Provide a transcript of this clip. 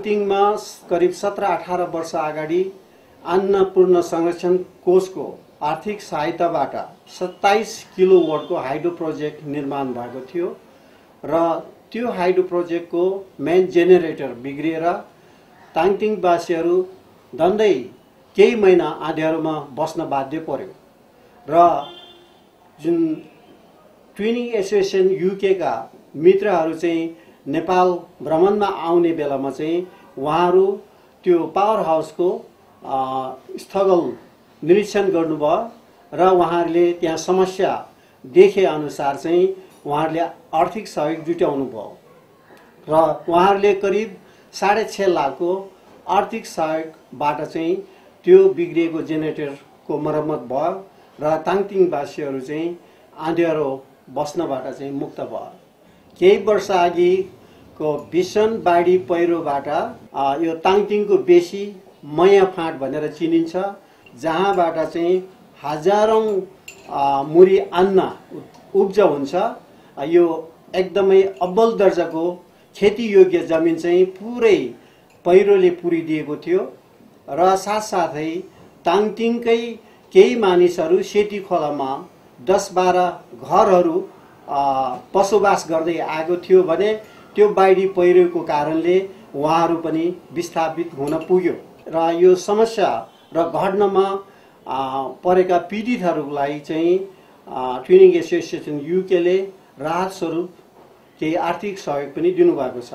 ताङटिङमा करिब 17-18 वर्ष अगाडि अन्नपूर्ण संरक्षण कोषको आर्थिक सहायताबाट 27 किलोवाटको हाइड्रो प्रोजेक्ट निर्माण भएको थियो र त्यो हाइड्रो प्रोजेक्टको मेन जेनेरेटर बिग्रिएर ताङटिङवासीहरू धन्दै केही महिना आँध्यारोमा बस्न बाध्य पर्यो र जुन ट्विनिङ एसोसिएसन युके का मित्रहरू चाहिँ नेपाल भ्रमणमा आउने बेलामा चाहिँ उहाँहरू त्यो पावर हाउसको स्थगल निरीक्षण गर्नुभयो र उहाँहरूले त्यहाँ समस्या देखे अनुसार चाहिँ उहाँहरूले आर्थिक सहयोग जुटाउनु भयो र उहाँहरूले करिब 6.5 लाखको आर्थिक सहयोगबाट चाहिँ त्यो बिग्रिएको जेनेरेटरको मर्मत भयो र ताङटिङवासीहरू चाहिँ आँध्यारो बस्नबाट चाहिँ मुक्त भयो। केही वर्ष अघिको भीषण बाढी पहिरोबाट यो ताङटिङको बेसी मया फाँट भनेर चिनिन्छ, जहाँबाट चाहिँ हजारौं मुरी अन्न उब्जाउ हुन्छ। यो एकदमै अब्बल दर्जाको खेती योग्य जमिन चाहिँ पुरै पहिरोले पुरिदिएको थियो र साथसाथै ताङटिङकै केही मानिसहरू सेती खोलामा 10-12 घरहरू बसोबास गर्दै आएको थियो भने त्यो बाढी पहिरोको कारणले उहाँहरू पनि विस्थापित हुन पुग्यो र यो समस्या र घटनामा परेका पीडितहरूलाई चाहिँ ट्विनिङ एसोसिएसन युकेले राहत स्वरूप केही आर्थिक सहयोग पनि दिनुभएको छ।